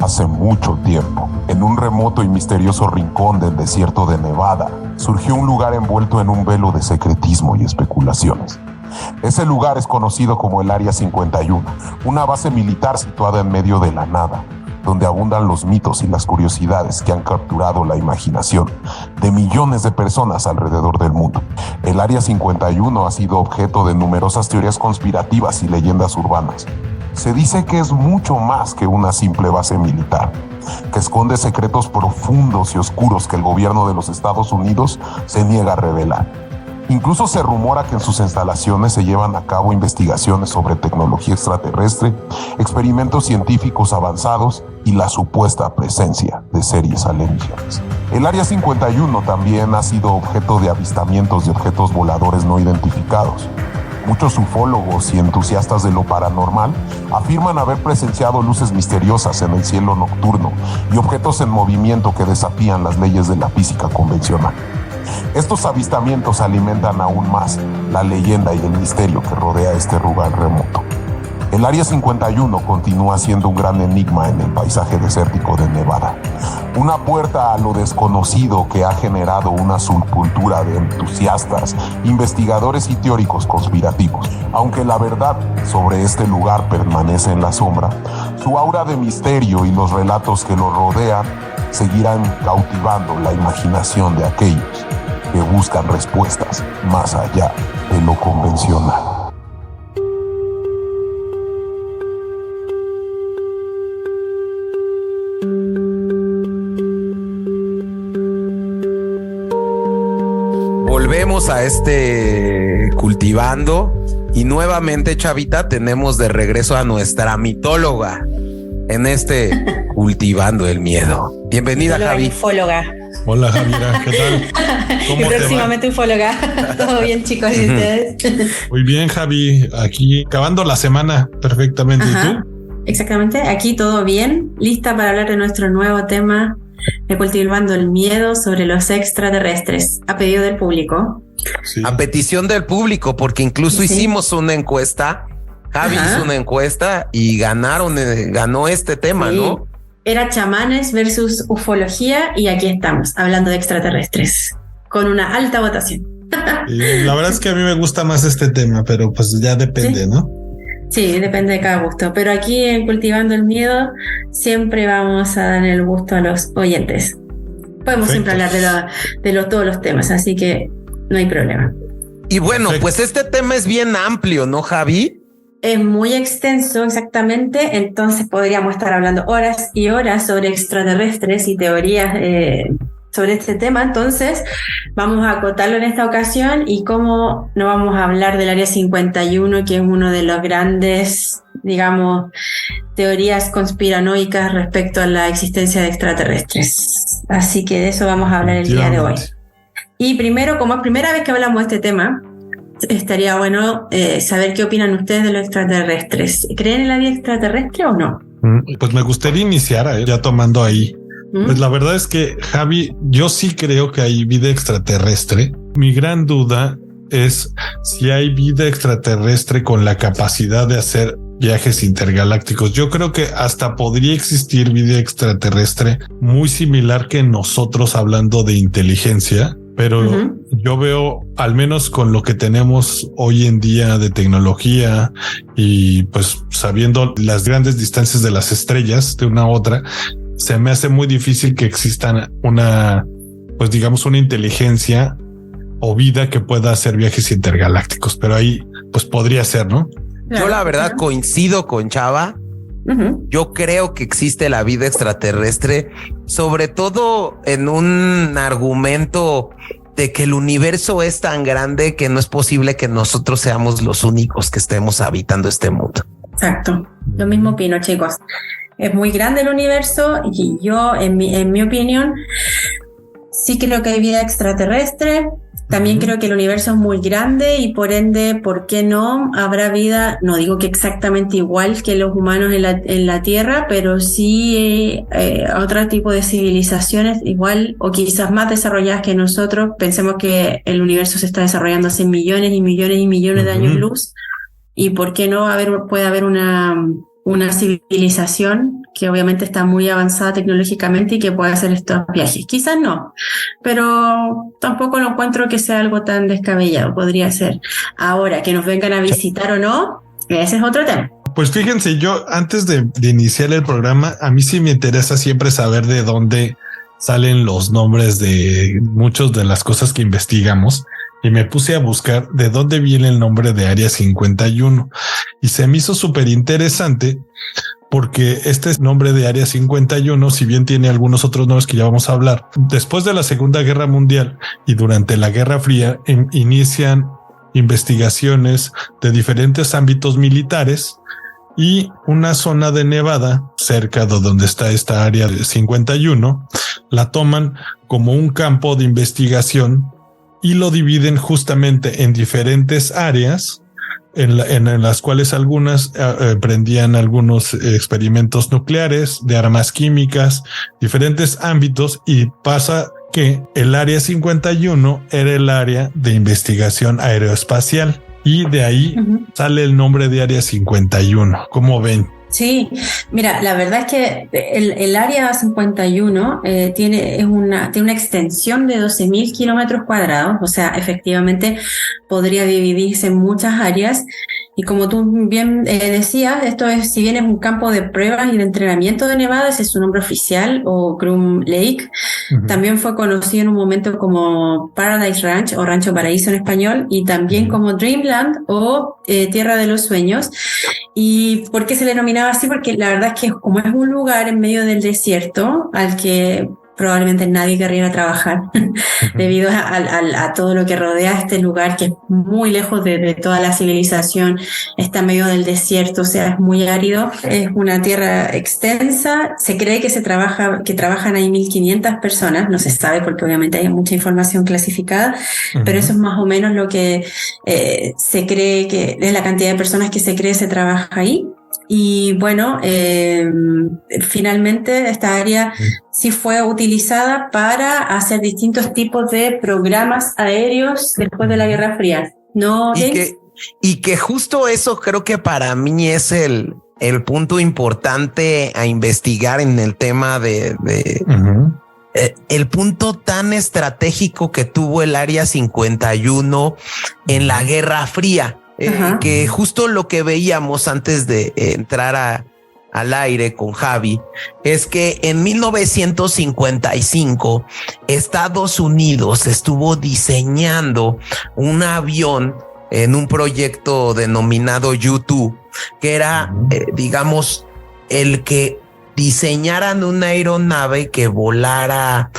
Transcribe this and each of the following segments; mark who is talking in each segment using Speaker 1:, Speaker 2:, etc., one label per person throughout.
Speaker 1: Hace mucho tiempo, en un remoto y misterioso rincón del desierto de Nevada, surgió un lugar envuelto en un velo de secretismo y especulaciones. Ese lugar es conocido como el Área 51, una base militar situada en medio de la nada, donde abundan los mitos y las curiosidades que han capturado la imaginación de millones de personas alrededor del mundo. El Área 51 ha sido objeto de numerosas teorías conspirativas y leyendas urbanas. Se dice que es mucho más que una simple base militar, que esconde secretos profundos y oscuros que el gobierno de los Estados Unidos se niega a revelar. Incluso se rumora que en sus instalaciones se llevan a cabo investigaciones sobre tecnología extraterrestre, experimentos científicos avanzados y la supuesta presencia de seres alienígenas. El Área 51 también ha sido objeto de avistamientos de objetos voladores no identificados. Muchos ufólogos y entusiastas de lo paranormal afirman haber presenciado luces misteriosas en el cielo nocturno y objetos en movimiento que desafían las leyes de la física convencional. Estos avistamientos alimentan aún más la leyenda y el misterio que rodea este lugar remoto. El Área 51 continúa siendo un gran enigma en el paisaje desértico de Nevada. Una puerta a lo desconocido que ha generado una subcultura de entusiastas, investigadores y teóricos conspirativos. Aunque la verdad sobre este lugar permanece en la sombra, su aura de misterio y los relatos que lo rodean seguirán cautivando la imaginación de aquellos que buscan respuestas más allá de lo convencional.
Speaker 2: Volvemos a cultivando y nuevamente, Chavita, tenemos de regreso a nuestra mitóloga en cultivando el miedo. Bienvenida, Javi.
Speaker 3: Ufóloga.
Speaker 4: Hola, Javiera, ¿qué tal?
Speaker 3: ¿Cómo y próximamente ufóloga. ¿Todo bien, chicos? ¿Y ustedes?
Speaker 4: Muy bien, Javi. Aquí acabando la semana perfectamente.
Speaker 3: Ajá,
Speaker 4: ¿y tú?
Speaker 3: Exactamente. Aquí todo bien. Lista para hablar de nuestro nuevo tema de Cultivando el Miedo sobre los extraterrestres, a pedido del público.
Speaker 2: Sí. A petición del público, porque incluso hicimos una encuesta. Javi hizo una encuesta y ganó este tema, ¿no?
Speaker 3: Era chamanes versus ufología y aquí estamos, hablando de extraterrestres, con una alta votación.
Speaker 4: La verdad es que a mí me gusta más este tema, pero pues ya depende, ¿no?
Speaker 3: Sí, depende de cada gusto, pero aquí en Cultivando el Miedo siempre vamos a dar el gusto a los oyentes. Podemos siempre hablar de todos los temas, así que no hay problema.
Speaker 2: Y bueno, pues este tema es bien amplio, ¿no, Javi?
Speaker 3: Es muy extenso, exactamente, entonces podríamos estar hablando horas y horas sobre extraterrestres y teorías sobre este tema. Entonces vamos a acotarlo en esta ocasión y cómo no vamos a hablar del Área 51, que es uno de los grandes, digamos, teorías conspiranoicas respecto a la existencia de extraterrestres. Así que de eso vamos a hablar el día de hoy. Y primero, como es primera vez que hablamos de este tema, estaría bueno saber qué opinan ustedes de los extraterrestres. ¿Creen en la vida extraterrestre o no?
Speaker 4: Pues me gustaría iniciar ya tomando ahí. Pues la verdad es que, Javi, yo sí creo que hay vida extraterrestre. Mi gran duda es si hay vida extraterrestre con la capacidad de hacer viajes intergalácticos. Yo creo que hasta podría existir vida extraterrestre muy similar que nosotros, hablando de inteligencia. Pero yo veo, al menos con lo que tenemos hoy en día de tecnología y pues sabiendo las grandes distancias de las estrellas de una a otra, se me hace muy difícil que existan una inteligencia o vida que pueda hacer viajes intergalácticos. Pero ahí pues podría ser, ¿no?
Speaker 2: Yo la verdad coincido con Chava. Yo creo que existe la vida extraterrestre, sobre todo en un argumento de que el universo es tan grande que no es posible que nosotros seamos los únicos que estemos habitando este mundo.
Speaker 3: Exacto. Lo mismo opino, chicos. Es muy grande el universo y yo, en mi opinión, sí creo que hay vida extraterrestre. También creo que el universo es muy grande y por ende, ¿por qué no habrá vida? No digo que exactamente igual que los humanos en la Tierra, pero sí otro tipo de civilizaciones igual o quizás más desarrolladas que nosotros. Pensemos que el universo se está desarrollando hace millones y millones y millones de años luz y ¿por qué no puede haber una civilización que obviamente está muy avanzada tecnológicamente y que puede hacer estos viajes. Quizás no, pero tampoco lo encuentro que sea algo tan descabellado, podría ser. Ahora, que nos vengan a visitar o no, ese es otro tema.
Speaker 4: Pues fíjense, yo antes de iniciar el programa, a mí sí me interesa siempre saber de dónde salen los nombres de muchas de las cosas que investigamos, y me puse a buscar de dónde viene el nombre de Área 51 y se me hizo súper interesante porque este nombre de Área 51, si bien tiene algunos otros nombres que ya vamos a hablar, después de la Segunda Guerra Mundial y durante la Guerra Fría inician investigaciones de diferentes ámbitos militares, y una zona de Nevada cerca de donde está esta Área 51 la toman como un campo de investigación y lo dividen justamente en diferentes áreas en las cuales algunas prendían algunos experimentos nucleares, de armas químicas, diferentes ámbitos, y pasa que el Área 51 era el área de investigación aeroespacial y de ahí sale el nombre de Área 51. ¿Cómo ven?
Speaker 3: Sí, mira, la verdad es que el área 51 tiene una extensión de 12.000 kilómetros cuadrados, o sea, efectivamente podría dividirse en muchas áreas. Y como tú bien decías, esto es, si bien es un campo de pruebas y de entrenamiento de Nevada, ese es su nombre oficial, o Groom Lake. También fue conocido en un momento como Paradise Ranch o Rancho Paraíso en español, y también como Dreamland o Tierra de los Sueños. ¿Y por qué se le denominaba así? Porque la verdad es que como es un lugar en medio del desierto al que probablemente nadie querría trabajar debido a todo lo que rodea este lugar, que es muy lejos de toda la civilización, está en medio del desierto, o sea, es muy árido, es una tierra extensa. Se cree que trabajan ahí 1.500 personas, no se sabe porque obviamente hay mucha información clasificada, pero eso es más o menos lo que se cree, que es la cantidad de personas que se cree se trabaja ahí. Y bueno, finalmente esta área sí fue utilizada para hacer distintos tipos de programas aéreos después de la Guerra Fría. ¿No, James?
Speaker 2: Y que justo eso creo que para mí es el punto importante a investigar en el tema de el punto tan estratégico que tuvo el Área 51 en la Guerra Fría. Que justo lo que veíamos antes de entrar al aire con Javi es que en 1955 Estados Unidos estuvo diseñando un avión en un proyecto denominado U-2, que era, digamos, el que diseñaran una aeronave que volara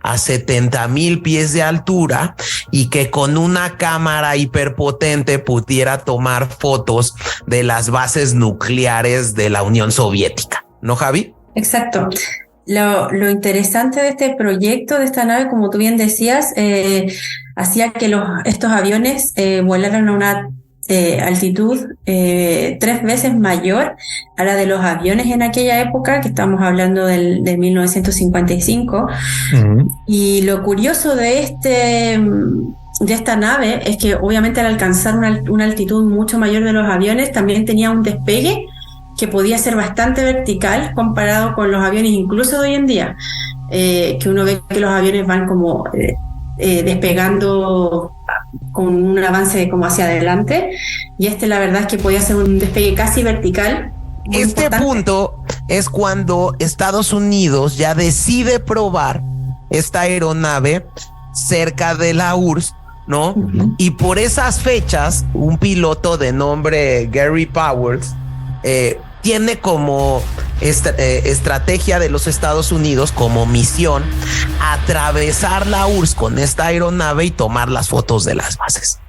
Speaker 2: a 70,000 pies de altura y que con una cámara hiperpotente pudiera tomar fotos de las bases nucleares de la Unión Soviética. ¿No, Javi?
Speaker 3: Exacto. Lo interesante de este proyecto, de esta nave, como tú bien decías, hacía que estos aviones volaran a una altitud 3 veces mayor a la de los aviones en aquella época, que estamos hablando de 1955. Y lo curioso de esta nave es que obviamente al alcanzar una altitud mucho mayor de los aviones, también tenía un despegue que podía ser bastante vertical comparado con los aviones incluso de hoy en día, que uno ve que los aviones van como despegando con un avance como hacia adelante, y la verdad es que podía ser un despegue casi vertical.
Speaker 2: Este importante. Punto es cuando Estados Unidos ya decide probar esta aeronave cerca de la URSS, ¿no? Y por esas fechas, un piloto de nombre Gary Powers tiene como estrategia de los Estados Unidos como misión atravesar la URSS con esta aeronave y tomar las fotos de las bases.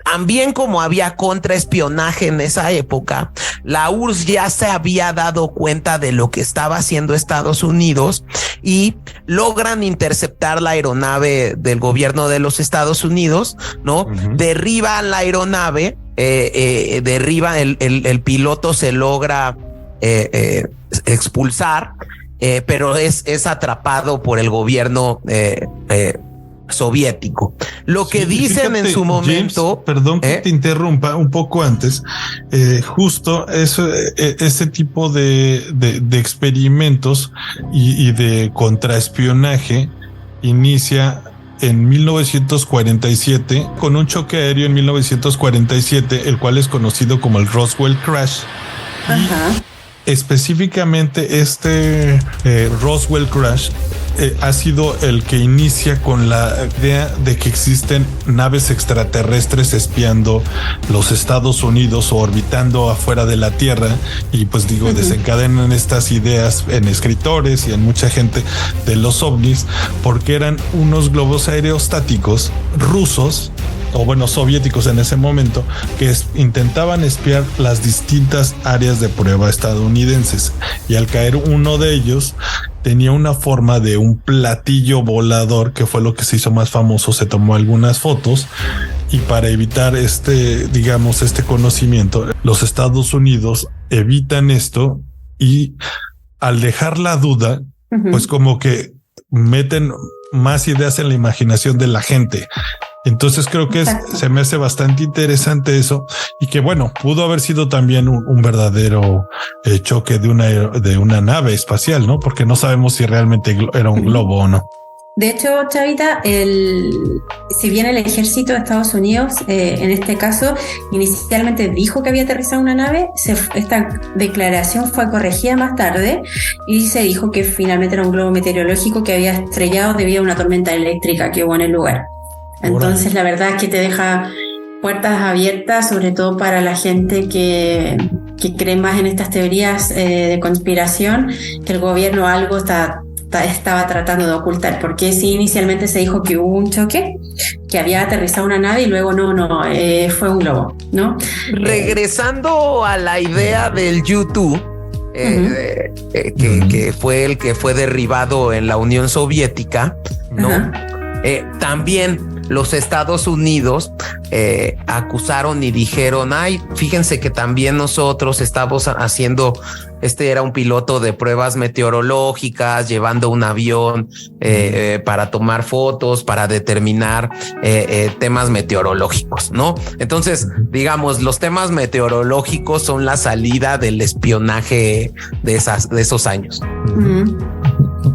Speaker 2: También, como había contraespionaje en esa época, la URSS ya se había dado cuenta de lo que estaba haciendo Estados Unidos y logran interceptar la aeronave del gobierno de los Estados Unidos, ¿no? Derriban la aeronave, derriban el piloto, se logra expulsar, pero es atrapado por el gobierno soviético. Lo que dicen fíjate, en su momento...
Speaker 4: James, perdón que te interrumpa un poco antes. Justo eso, ese tipo de experimentos y de contraespionaje inicia en 1947 con un choque aéreo en 1947, el cual es conocido como el Roswell Crash. Ajá. Específicamente Roswell Crash ha sido el que inicia con la idea de que existen naves extraterrestres espiando los Estados Unidos o orbitando afuera de la Tierra, y pues digo, desencadenan estas ideas en escritores y en mucha gente de los ovnis, porque eran unos globos aerostáticos rusos, o bueno, soviéticos en ese momento, que intentaban espiar las distintas áreas de prueba estadounidenses, y al caer uno de ellos tenía una forma de un platillo volador, que fue lo que se hizo más famoso. Se tomó algunas fotos, y para evitar este conocimiento, los Estados Unidos evitan esto, y al dejar la duda, pues como que meten más ideas en la imaginación de la gente. Entonces creo que se me hace bastante interesante eso, y que bueno, pudo haber sido también un verdadero choque de una nave espacial, ¿no? Porque no sabemos si realmente era un globo o no.
Speaker 3: De hecho, Chavita, si bien el ejército de Estados Unidos, en este caso, inicialmente dijo que había aterrizado una nave, esta declaración fue corregida más tarde y se dijo que finalmente era un globo meteorológico que había estrellado debido a una tormenta eléctrica que hubo en el lugar. Entonces, la verdad es que te deja puertas abiertas, sobre todo para la gente que cree más en estas teorías de conspiración, que el gobierno algo estaba tratando de ocultar, porque sí, inicialmente se dijo que hubo un choque, que había aterrizado una nave y luego no, fue un globo, ¿no?
Speaker 2: Regresando a la idea del U-2, que fue el que fue derribado en la Unión Soviética, ¿no? También los Estados Unidos acusaron y dijeron, ay, fíjense que también nosotros estamos haciendo, era un piloto de pruebas meteorológicas, llevando un avión para tomar fotos, para determinar temas meteorológicos, ¿no? Entonces, digamos, los temas meteorológicos son la salida del espionaje de esos años.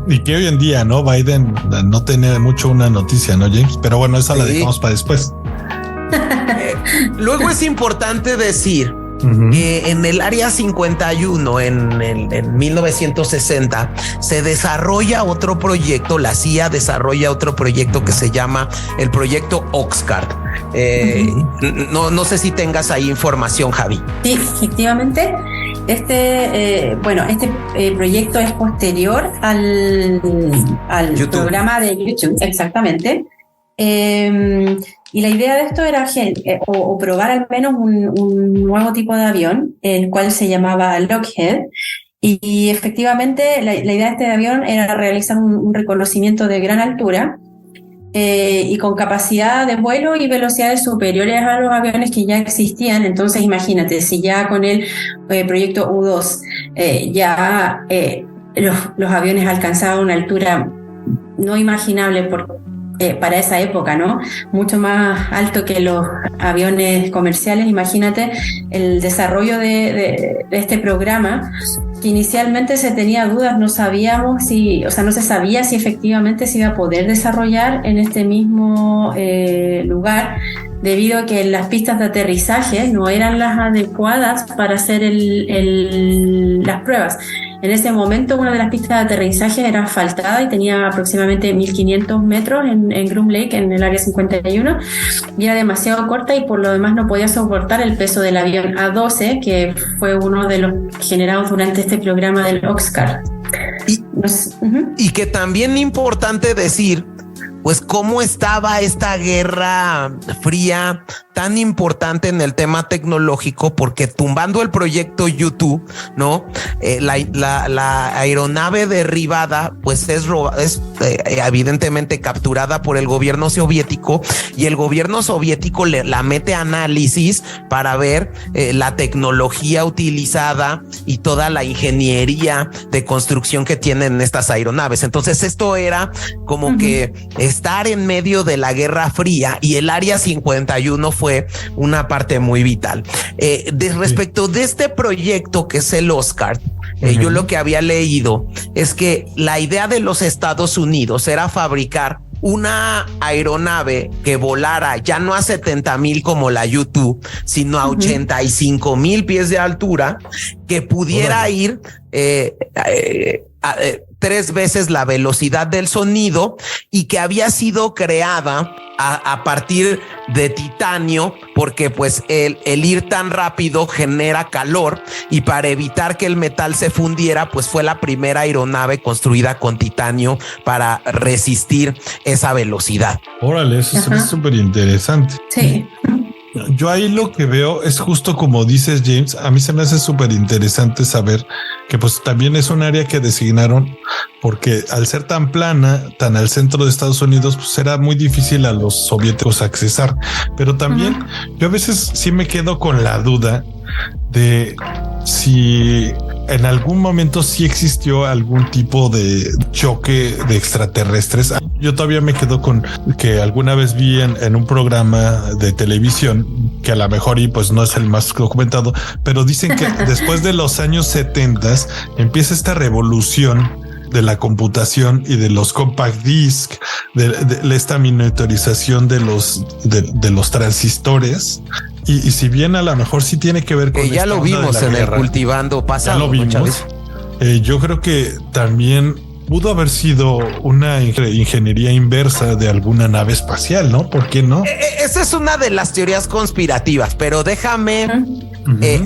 Speaker 4: Y que hoy en día, ¿no? Biden no tiene mucho una noticia, ¿no, James? Pero bueno, esa la dejamos para después.
Speaker 2: Luego es importante decir que en el Área 51, en 1960, se desarrolla otro proyecto, la CIA desarrolla otro proyecto que se llama el proyecto Oxcart. No sé si tengas ahí información, Javi.
Speaker 3: Sí, efectivamente. Este proyecto es posterior al programa de YouTube, exactamente. Y la idea de esto era o probar al menos un nuevo tipo de avión, el cual se llamaba Lockheed. Y efectivamente la idea de este avión era realizar un reconocimiento de gran altura y con capacidad de vuelo y velocidades superiores a los aviones que ya existían. Entonces imagínate, si ya con el proyecto U-2 los aviones alcanzaban una altura no imaginable para esa época, ¿no? Mucho más alto que los aviones comerciales. Imagínate el desarrollo de este programa, que inicialmente se tenía dudas, no se sabía si efectivamente se iba a poder desarrollar en este mismo lugar, debido a que las pistas de aterrizaje no eran las adecuadas para hacer las pruebas. En ese momento, una de las pistas de aterrizaje era asfaltada y tenía aproximadamente 1.500 metros en Groom Lake, en el Área 51, y era demasiado corta, y por lo demás no podía soportar el peso del avión A-12, que fue uno de los generados durante este programa del Oxcart.
Speaker 2: Y que también importante decir, pues cómo estaba esta guerra fría tan importante en el tema tecnológico porque tumbando el proyecto U-2, ¿no? La aeronave derribada pues es evidentemente capturada por el gobierno soviético y el gobierno soviético la mete a análisis para ver la tecnología utilizada y toda la ingeniería de construcción que tienen estas aeronaves. Entonces esto era como que estar en medio de la Guerra Fría y el Área 51 fue una parte muy vital. Respecto de este proyecto que es el Oscar, yo lo que había leído es que la idea de los Estados Unidos era fabricar una aeronave que volara ya no a 70,000 como la U-2, sino a 85,000 pies de altura, que pudiera ir 3 veces la velocidad del sonido y que había sido creada a partir de titanio porque pues el ir tan rápido genera calor y para evitar que el metal se fundiera pues fue la primera aeronave construida con titanio para resistir esa velocidad.
Speaker 4: Órale, eso es súper interesante.
Speaker 3: Sí.
Speaker 4: Yo ahí lo que veo es justo como dices, James, a mí se me hace súper interesante saber que pues también es un área que designaron porque al ser tan plana, tan al centro de Estados Unidos, pues era muy difícil a los soviéticos accesar. Pero también yo a veces sí me quedo con la duda de si en algún momento sí existió algún tipo de choque de extraterrestres. Yo todavía me quedo con que alguna vez vi en un programa de televisión que a lo mejor y pues no es el más documentado, pero dicen que después de los años 70 empieza esta revolución de la computación y de los compact disc, de esta miniaturización de los transistores. Y si bien a lo mejor sí tiene que ver con
Speaker 2: ya lo vimos en el Cultivando pasado,
Speaker 4: ya lo vimos. Yo creo que también pudo haber sido una ingeniería inversa de alguna nave espacial, ¿no? ¿Por qué no?
Speaker 2: Esa es una de las teorías conspirativas, pero déjame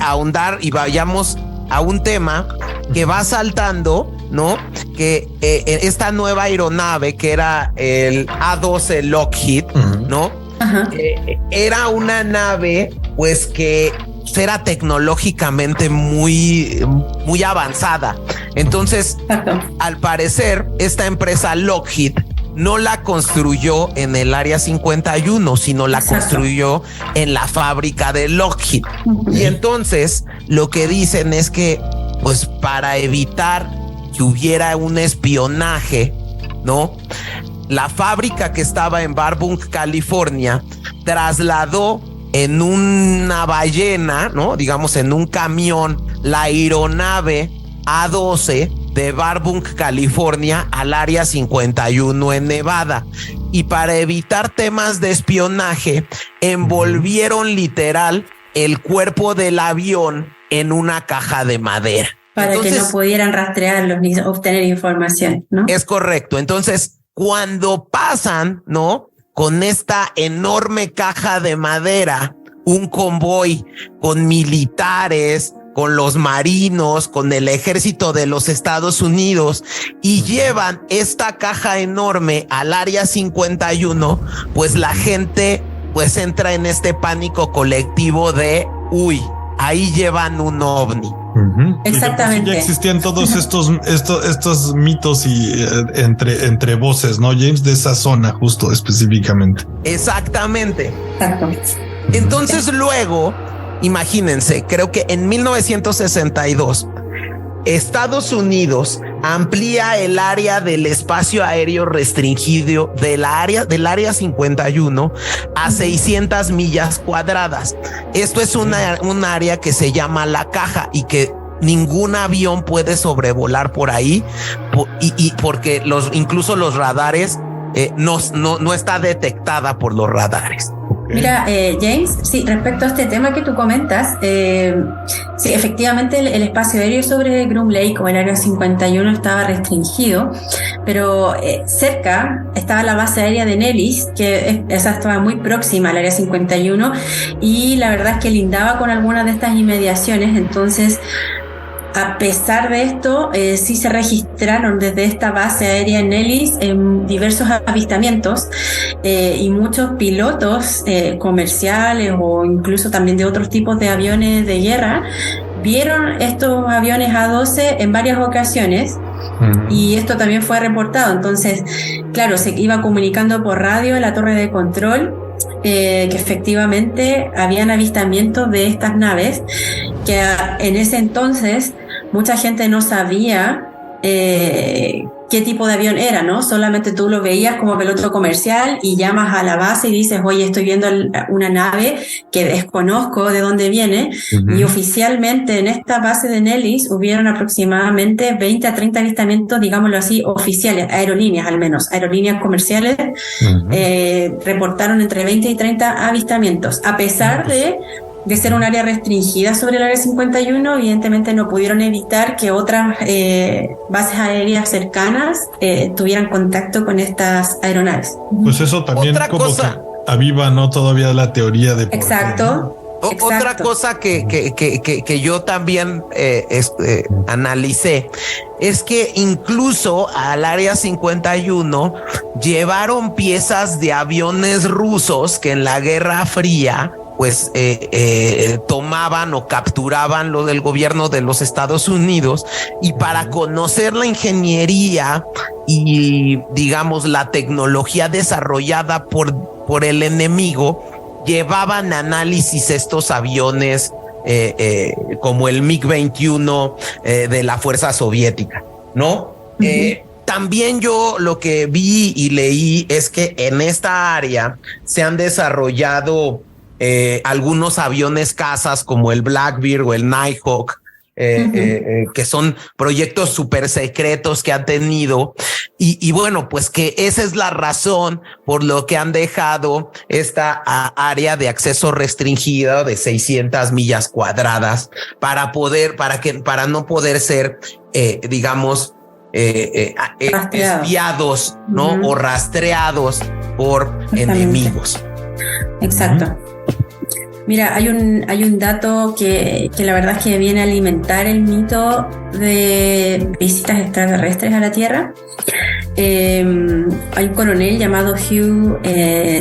Speaker 2: ahondar y vayamos a un tema que va saltando, ¿no? Que esta nueva aeronave que era el A-12 Lockheed, ¿no? Era una nave pues que era tecnológicamente muy avanzada. Entonces, al parecer, esta empresa Lockheed no la construyó en el Área 51, sino la construyó en la fábrica de Lockheed. Y entonces lo que dicen es que pues para evitar que hubiera un espionaje, ¿no? La fábrica que estaba en Burbank, California, trasladó en una ballena, ¿no? Digamos en un camión, la aeronave A-12 de Burbank, California, al Área 51 en Nevada. Y para evitar temas de espionaje, envolvieron literal el cuerpo del avión en una caja de madera.
Speaker 3: Para que no pudieran rastrearlos ni obtener información, ¿no?
Speaker 2: Es correcto. Entonces, cuando pasan, ¿no? Con esta enorme caja de madera, un convoy con militares, con los marinos, con el ejército de los Estados Unidos y llevan esta caja enorme al Área 51, pues la gente pues entra en este pánico colectivo de, uy, ahí llevan un ovni.
Speaker 3: Exactamente.
Speaker 4: Ya existían todos estos mitos y entre voces, ¿no, James? De esa zona, justo específicamente.
Speaker 2: Exactamente. Entonces luego, imagínense, creo que en 1962, Estados Unidos amplía el área del espacio aéreo restringido del área 51 a 600 millas cuadradas. Esto es un área que se llama la caja y que ningún avión puede sobrevolar por ahí y porque incluso los radares no está detectada por los radares.
Speaker 3: Mira, James, sí, respecto a este tema que tú comentas, sí, efectivamente el espacio aéreo sobre Groom Lake o el área 51 estaba restringido, pero cerca estaba la base aérea de Nellis, que esa estaba muy próxima al área 51 y la verdad es que lindaba con algunas de estas inmediaciones, entonces A pesar de esto, sí se registraron desde esta base aérea en Nellis diversos avistamientos y muchos pilotos comerciales o incluso también de otros tipos de aviones de guerra vieron estos aviones A-12 en varias ocasiones. Y esto también fue reportado. Entonces, claro, se iba comunicando por radio en la torre de control que efectivamente habían avistamientos de estas naves, que en ese entonces mucha gente no sabía qué tipo de avión era, ¿no? Solamente tú lo veías como piloto comercial y llamas a la base y dices, oye, estoy viendo una nave que desconozco de dónde viene. Y oficialmente en esta base de Nellis hubieron aproximadamente 20 a 30 avistamientos, digámoslo así, oficiales, aerolíneas al menos, aerolíneas comerciales reportaron entre 20 y 30 avistamientos, a pesar de ser un área restringida sobre el área 51, evidentemente no pudieron evitar que otras bases aéreas cercanas tuvieran contacto con estas aeronaves.
Speaker 4: Pues eso también otra como cosa, que aviva, ¿no? Todavía la teoría de...
Speaker 3: Exacto.
Speaker 2: Otra cosa que yo también analicé es que incluso al área 51 llevaron piezas de aviones rusos que en la Guerra Fría pues tomaban o capturaban lo del gobierno de los Estados Unidos, y para conocer la ingeniería y digamos la tecnología desarrollada por el enemigo, llevaban análisis estos aviones como el MiG-21 de la Fuerza Soviética, ¿no? También yo lo que vi y leí es que en esta área se han desarrollado algunos aviones cazas como el Blackbird o el Nighthawk, que son proyectos súper secretos que han tenido y bueno, pues que esa es la razón por lo que han dejado esta área de acceso restringido de 600 millas cuadradas para no poder ser digamos espiados, ¿no? O rastreados por enemigos.
Speaker 3: Exacto. Mira, hay un dato que la verdad es que viene a alimentar el mito de visitas extraterrestres a la Tierra. Hay un coronel llamado Hugh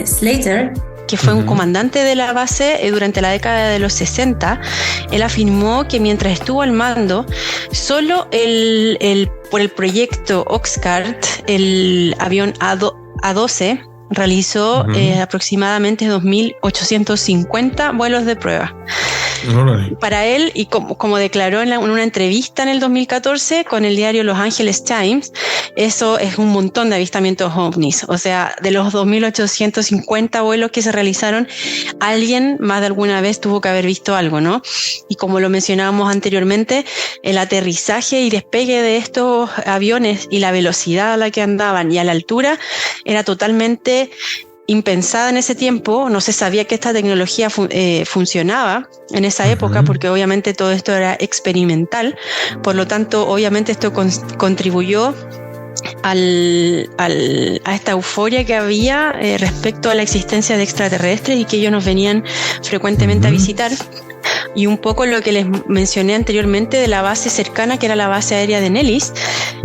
Speaker 3: Slater,
Speaker 5: que fue un comandante de la base durante la década de los 60. Él afirmó que mientras estuvo al mando, solo por el proyecto Oxcart, el avión A-12 realizó aproximadamente 2.850 vuelos de prueba. Para él, y como declaró en una entrevista en el 2014 con el diario Los Angeles Times, eso es un montón de avistamientos ovnis. O sea, de los 2.850 vuelos que se realizaron, alguien más de alguna vez tuvo que haber visto algo, ¿no? Y como lo mencionábamos anteriormente, el aterrizaje y despegue de estos aviones y la velocidad a la que andaban y a la altura era totalmente impensada en ese tiempo. No se sabía que esta tecnología funcionaba en esa época, porque obviamente todo esto era experimental. Por lo tanto, obviamente esto contribuyó a esta euforia que había respecto a la existencia de extraterrestres y que ellos nos venían frecuentemente a visitar. Y un poco lo que les mencioné anteriormente de la base cercana, que era la base aérea de Nellis,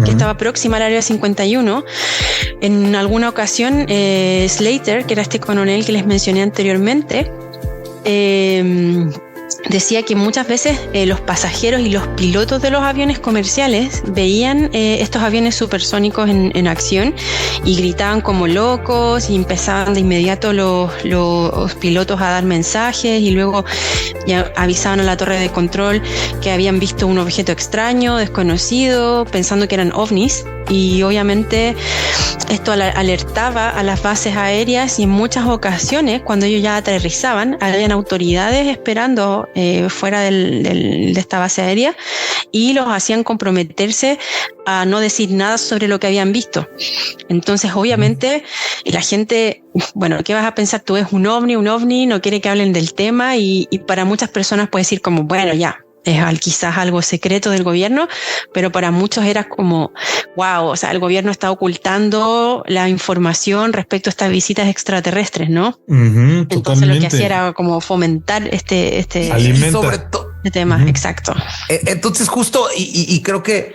Speaker 5: que estaba próxima al área 51. En alguna ocasión, Slater, que era este coronel que les mencioné anteriormente, decía que muchas veces los pasajeros y los pilotos de los aviones comerciales veían estos aviones supersónicos en acción y gritaban como locos y empezaban de inmediato los pilotos a dar mensajes y luego ya avisaban a la torre de control que habían visto un objeto extraño, desconocido, pensando que eran ovnis. Y obviamente esto alertaba a las bases aéreas, y en muchas ocasiones cuando ellos ya aterrizaban habían autoridades esperando fuera de esta base aérea y los hacían comprometerse a no decir nada sobre lo que habían visto. Entonces obviamente la gente, bueno, ¿qué vas a pensar tú? Es un ovni, no quiere que hablen del tema y para muchas personas puede decir como, bueno, ya, es quizás algo secreto del gobierno, pero para muchos era como, wow, o sea, el gobierno está ocultando la información respecto a estas visitas extraterrestres, ¿no? Entonces lo que hacía era como fomentar este
Speaker 2: sobre todo
Speaker 5: de tema, exacto.
Speaker 2: Entonces justo, y creo que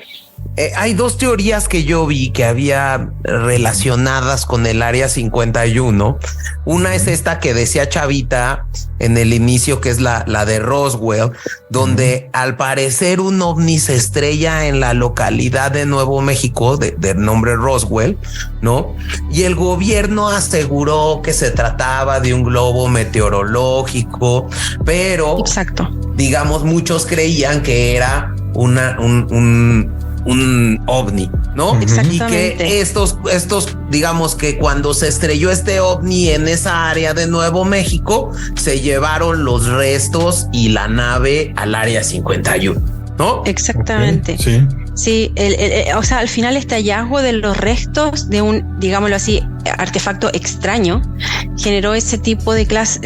Speaker 2: hay dos teorías que yo vi que había relacionadas con el Área 51. Una es esta que decía Chavita en el inicio, que es la de Roswell, donde al parecer un ovni se estrella en la localidad de Nuevo México de nombre Roswell, ¿no? Y el gobierno aseguró que se trataba de un globo meteorológico, pero
Speaker 5: exacto,
Speaker 2: digamos, muchos creían que era un ovni, ¿no?
Speaker 5: Exactamente.
Speaker 2: Y que estos, digamos que cuando se estrelló este ovni en esa área de Nuevo México, se llevaron los restos y la nave al Área 51, ¿no?
Speaker 5: Exactamente.
Speaker 4: Okay,
Speaker 5: sí. O sea, al final este hallazgo de los restos de un, digámoslo así, artefacto extraño, generó ese tipo de clase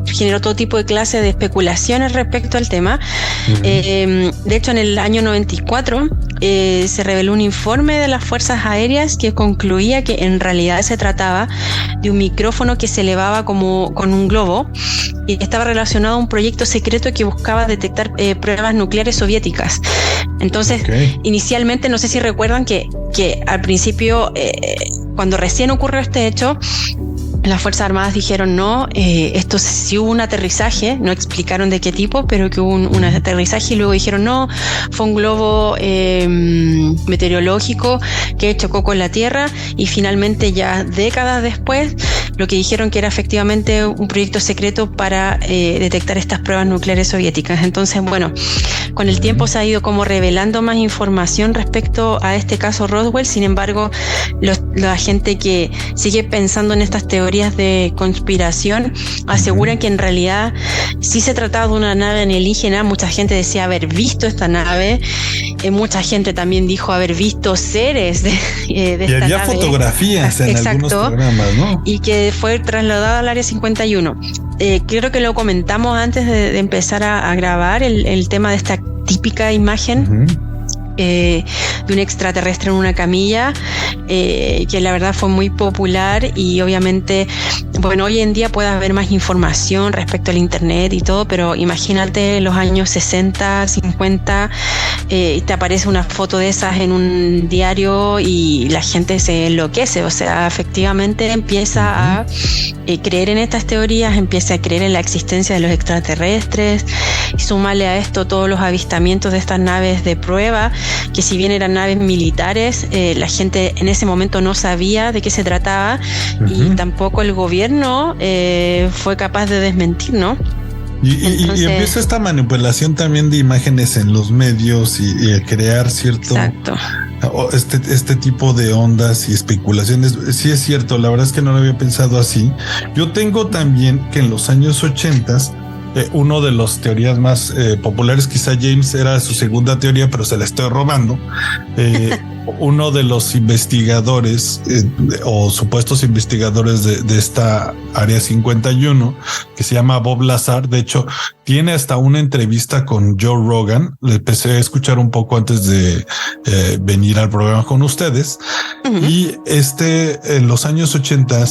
Speaker 5: generó todo tipo de clases de especulaciones respecto al tema. De hecho, en el año 94 se reveló un informe de las Fuerzas Aéreas que concluía que en realidad se trataba de un micrófono que se elevaba como con un globo y estaba relacionado a un proyecto secreto que buscaba detectar pruebas nucleares soviéticas. Entonces, inicialmente, no sé si recuerdan que al principio, cuando recién ocurrió este hecho, las Fuerzas Armadas dijeron no, esto sí hubo un aterrizaje, no explicaron de qué tipo, pero que hubo un aterrizaje, y luego dijeron no, fue un globo meteorológico que chocó con la Tierra, y finalmente ya décadas después lo que dijeron que era efectivamente un proyecto secreto para detectar estas pruebas nucleares soviéticas. Entonces, bueno, con el tiempo se ha ido como revelando más información respecto a este caso Roswell. Sin embargo, la gente que sigue pensando en estas teorías de conspiración aseguran que en realidad sí se trataba de una nave alienígena. Mucha gente decía haber visto esta nave, mucha gente también dijo haber visto seres de esta nave. Y había
Speaker 4: fotografías en algunos programas, ¿no?
Speaker 5: Y que fue trasladada al Área 51. Creo que lo comentamos antes de empezar a grabar el tema de esta típica imagen de un extraterrestre en una camilla, que la verdad fue muy popular. Y obviamente, bueno, hoy en día puede haber más información respecto al internet y todo, pero imagínate los años 60, 50, te aparece una foto de esas en un diario y la gente se enloquece. O sea, efectivamente empieza a creer en estas teorías, empieza a creer en la existencia de los extraterrestres, y súmale a esto todos los avistamientos de estas naves de prueba, que si bien eran naves militares, la gente en ese momento no sabía de qué se trataba, y tampoco el gobierno fue capaz de desmentir, ¿no?
Speaker 4: Entonces, y empieza esta manipulación también de imágenes en los medios y crear cierto...
Speaker 5: Exacto.
Speaker 4: Este tipo de ondas y especulaciones. Sí es cierto, la verdad es que no lo había pensado así. Yo tengo también que en los años 80 uno de las teorías más populares, quizá James era su segunda teoría, pero se la estoy robando. Uno de los investigadores o supuestos investigadores de esta Área 51, que se llama Bob Lazar, de hecho tiene hasta una entrevista con Joe Rogan. Le empecé a escuchar un poco antes de venir al programa con ustedes. Y en los años 80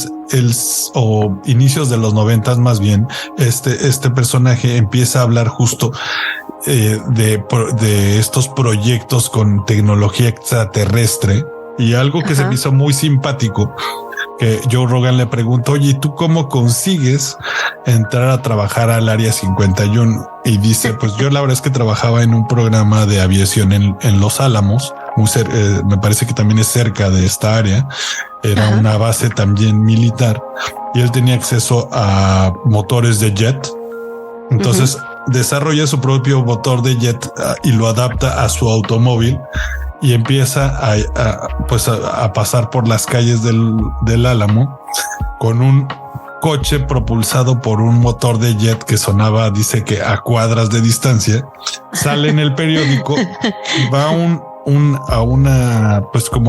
Speaker 4: o inicios de los 90 más bien, este personaje empieza a hablar justo de estos proyectos con tecnología extraterrestre, y algo que se me hizo muy simpático, que Joe Rogan le preguntó, oye, ¿tú cómo consigues entrar a trabajar al Área 51? Y dice, pues yo la verdad es que trabajaba en un programa de aviación en Los Álamos, me parece que también es cerca de esta área, era una base también militar, y él tenía acceso a motores de jet. Entonces desarrolla su propio motor de jet y lo adapta a su automóvil, y empieza a pasar por las calles del Álamo con un coche propulsado por un motor de jet que sonaba, dice que a cuadras de distancia. Sale en el periódico y va a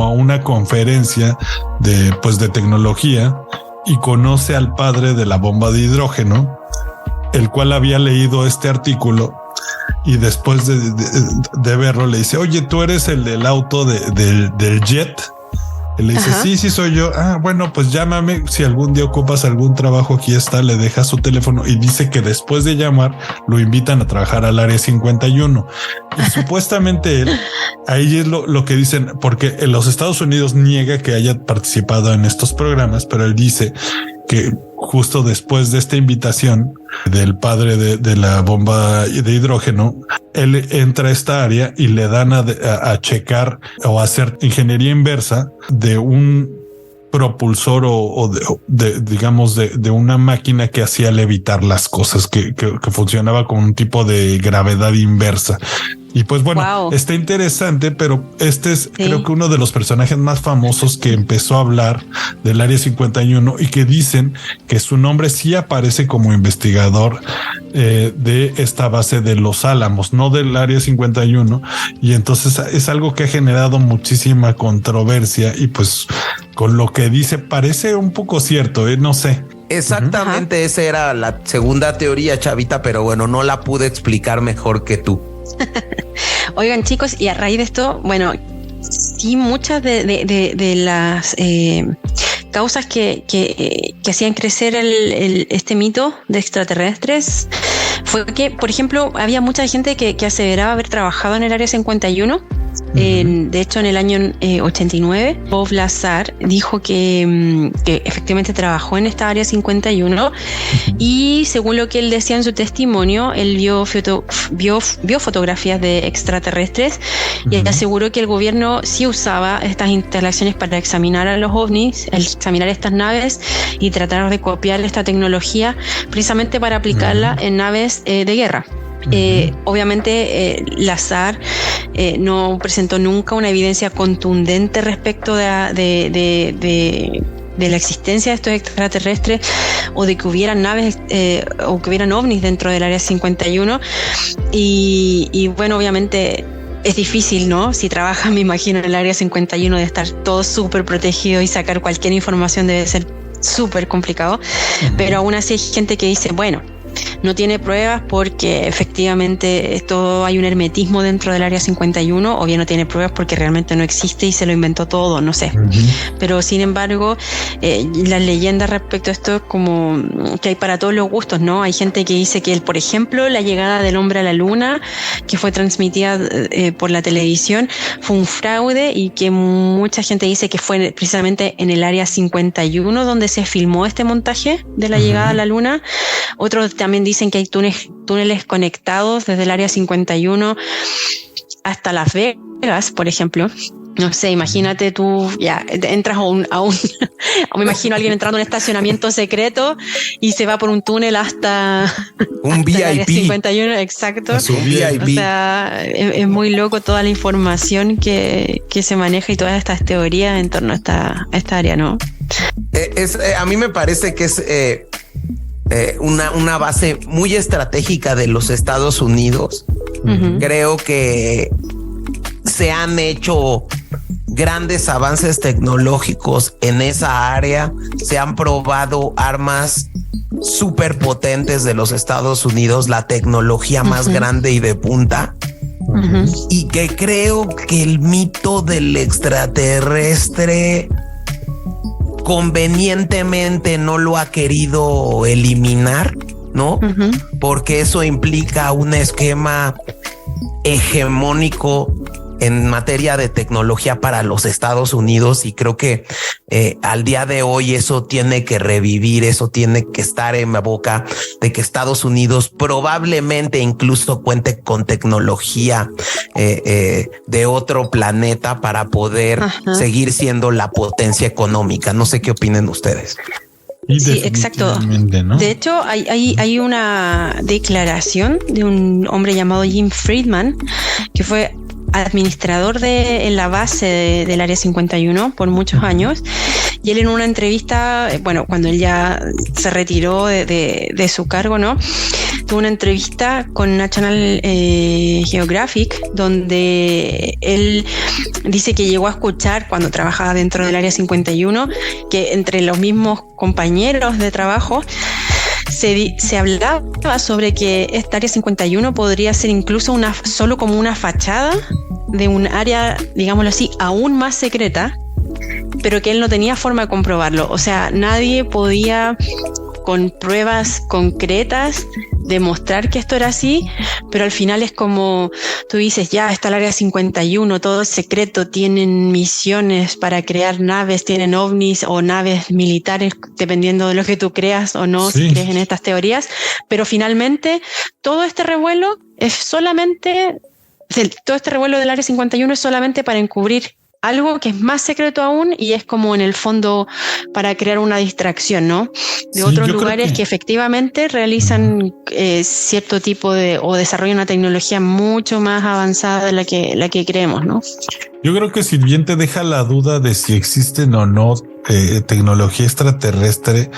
Speaker 4: una conferencia de tecnología, y conoce al padre de la bomba de hidrógeno, el cual había leído este artículo, y después de verlo le dice, oye, tú eres el del auto del jet. Él le dice, sí, soy yo. Ah, bueno, pues llámame. Si algún día ocupas algún trabajo, aquí está. Le deja su teléfono y dice que después de llamar lo invitan a trabajar al área 51. Y supuestamente él, ahí es lo que dicen, porque en los Estados Unidos niega que haya participado en estos programas, pero él dice que justo después de esta invitación del padre de la bomba de hidrógeno, él entra a esta área y le dan a checar o a hacer ingeniería inversa de un propulsor o de una máquina que hacía levitar las cosas, que funcionaba con un tipo de gravedad inversa. Y pues bueno, está interesante, pero este es creo que uno de los personajes más famosos que empezó a hablar del Área 51 y que dicen que su nombre sí aparece como investigador de esta base de Los Álamos, no del Área 51. Y entonces es algo que ha generado muchísima controversia y pues con lo que dice parece un poco cierto, no sé.
Speaker 2: Exactamente, esa era la segunda teoría, Chavita, pero bueno, no la pude explicar mejor que tú.
Speaker 5: Oigan, chicos, y a raíz de esto, bueno, sí, muchas de las causas que hacían crecer este mito de extraterrestres fue que, por ejemplo, había mucha gente que aseveraba haber trabajado en el Área 51. De hecho, en el año 89, Bob Lazar dijo que efectivamente trabajó en esta Área 51 y según lo que él decía en su testimonio, él vio fotografías de extraterrestres y él aseguró que el gobierno sí usaba estas instalaciones para examinar a los ovnis, examinar estas naves y tratar de copiar esta tecnología precisamente para aplicarla en naves de guerra. Obviamente Lazar no presentó nunca una evidencia contundente respecto de la existencia de estos extraterrestres o de que hubieran naves o que hubieran ovnis dentro del Área 51 y bueno, obviamente es difícil, ¿no? Si trabajas, me imagino, en el Área 51 de estar todo súper protegido y sacar cualquier información debe ser súper complicado, pero aún así hay gente que dice, bueno, no tiene pruebas porque efectivamente hay un hermetismo dentro del Área 51, o bien no tiene pruebas porque realmente no existe y se lo inventó todo, no sé. Pero sin embargo, las leyendas respecto a esto es como que hay para todos los gustos, ¿no? Hay gente que dice que, por ejemplo, la llegada del hombre a la luna, que fue transmitida por la televisión, fue un fraude y que mucha gente dice que fue precisamente en el Área 51 donde se filmó este montaje de la llegada a la luna. Otros también dicen que hay túneles conectados desde el Área 51 hasta Las Vegas, por ejemplo. No sé, imagínate tú, ya entras a un me imagino a alguien entrando a un estacionamiento secreto y se va por un túnel hasta
Speaker 2: un VIP.
Speaker 5: El Área 51, exacto.
Speaker 2: Un VIP.
Speaker 5: O sea, es muy loco toda la información que se maneja y todas estas teorías en torno a esta área, ¿no?
Speaker 2: A mí me parece que es una base muy estratégica de los Estados Unidos. Creo que se han hecho grandes avances tecnológicos en esa área, se han probado armas súper potentes de los Estados Unidos, la tecnología más grande y de punta, y que creo que el mito del extraterrestre convenientemente no lo ha querido eliminar, ¿no? Porque eso implica un esquema hegemónico en materia de tecnología para los Estados Unidos, y creo que al día de hoy eso tiene que revivir, eso tiene que estar en la boca de que Estados Unidos probablemente incluso cuente con tecnología de otro planeta para poder seguir siendo la potencia económica. No sé qué opinen ustedes.
Speaker 5: Sí, exacto. ¿No? De hecho, hay una declaración de un hombre llamado Jim Friedman, que fue administrador en la base del Área 51 por muchos años, y él en una entrevista, bueno, cuando él ya se retiró de su cargo, ¿no? Tuvo una entrevista con National Geographic, donde él dice que llegó a escuchar cuando trabajaba dentro del Área 51 que entre los mismos compañeros de trabajo se hablaba sobre que esta Área 51 podría ser incluso solo como una fachada de un área, digámoslo así, aún más secreta, pero que él no tenía forma de comprobarlo. O sea, nadie podía con pruebas concretas demostrar que esto era así, pero al final es como tú dices, ya está el Área 51, todo es secreto, tienen misiones para crear naves, tienen ovnis o naves militares, dependiendo de lo que tú creas o no,
Speaker 4: sí,
Speaker 5: si crees en estas teorías, pero finalmente todo este revuelo es solamente, todo este revuelo del Área 51 es solamente para encubrir algo que es más secreto aún y es como en el fondo para crear una distracción, ¿no? De
Speaker 4: sí,
Speaker 5: otros lugares que efectivamente realizan cierto tipo de o desarrollan una tecnología mucho más avanzada de la que creemos, ¿no?
Speaker 4: Yo creo que si bien te deja la duda de si existen o no tecnología extraterrestre,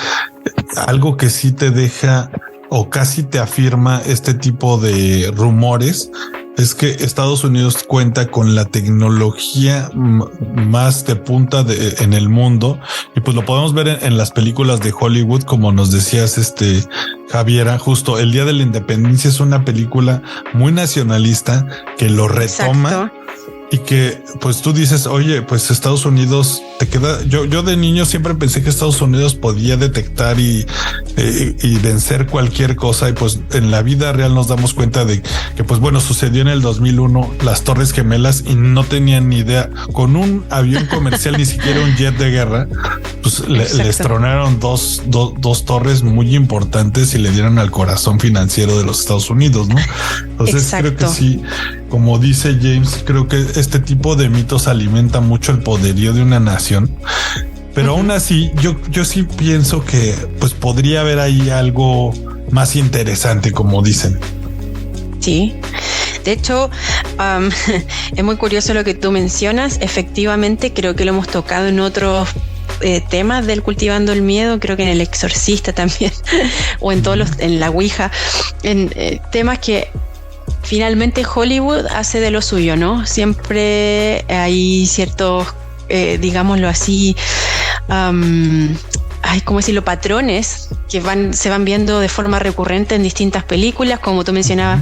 Speaker 4: algo que sí te deja o casi te afirma este tipo de rumores es que Estados Unidos cuenta con la tecnología más de punta en el mundo, y pues lo podemos ver en las películas de Hollywood, como nos decías, Javiera, justo El Día de la Independencia es una película muy nacionalista que lo retoma. Exacto. Y que pues tú dices, oye, pues Estados Unidos te queda. Yo de niño siempre pensé que Estados Unidos podía detectar y vencer cualquier cosa. Y pues en la vida real nos damos cuenta de que, pues bueno, sucedió en el 2001 las Torres Gemelas y no tenían ni idea. Con un avión comercial, ni siquiera un jet de guerra, pues les tronaron dos torres muy importantes y le dieron al corazón financiero de los Estados Unidos, ¿no? Entonces creo que sí, como dice James, creo que este tipo de mitos alimenta mucho el poderío de una nación, pero aún así yo sí pienso que pues podría haber ahí algo más interesante, como dicen.
Speaker 5: Sí, de hecho es muy curioso lo que tú mencionas. Efectivamente, creo que lo hemos tocado en otros temas del Cultivando el Miedo, creo que en El Exorcista también o en todos en la Ouija, en temas que finalmente Hollywood hace de lo suyo, ¿no? Siempre hay ciertos, digámoslo así, ¿cómo decirlo? Patrones que se van viendo de forma recurrente en distintas películas, como tú mencionabas,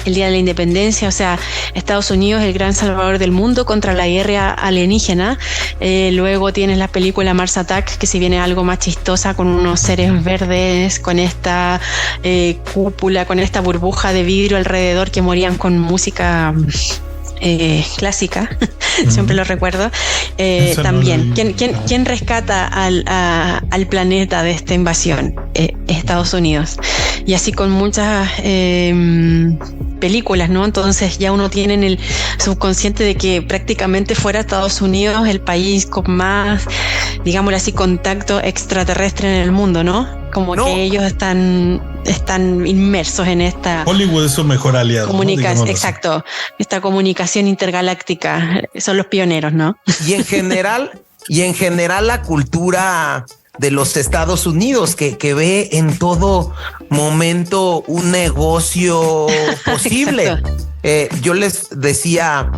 Speaker 5: El Día de la Independencia, o sea, Estados Unidos, el gran salvador del mundo contra la guerra alienígena. Luego tienes la película Mars Attack, que si viene algo más chistosa, con unos seres verdes, con esta cúpula, con esta burbuja de vidrio alrededor que morían con música clásica, siempre lo recuerdo. También, ¿quién rescata al planeta de esta invasión? Estados Unidos. Y así con muchas películas, ¿no? Entonces ya uno tiene en el subconsciente de que prácticamente fuera Estados Unidos el país con más, digámoslo así, contacto extraterrestre en el mundo, ¿no? Como que ellos están inmersos en esta...
Speaker 4: Hollywood es su mejor aliado,
Speaker 5: ¿no? Exacto. Esta comunicación intergaláctica. Son los pioneros, ¿no?
Speaker 2: Y en general la cultura de los Estados Unidos que ve en todo momento un negocio posible. Yo les decía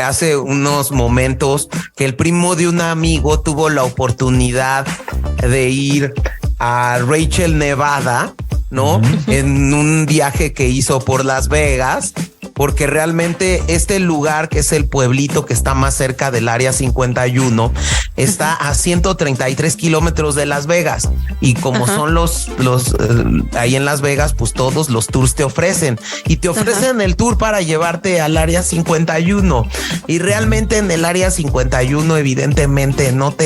Speaker 2: hace unos momentos que el primo de un amigo tuvo la oportunidad de ir a Rachel, Nevada, ¿no? En un viaje que hizo por Las Vegas, porque realmente este lugar, que es el pueblito que está más cerca del Área 51, está a 133 kilómetros de Las Vegas. Y como son los ahí en Las Vegas, pues todos los tours te ofrecen. Y te ofrecen el tour para llevarte al Área 51. Y realmente en el Área 51, evidentemente, no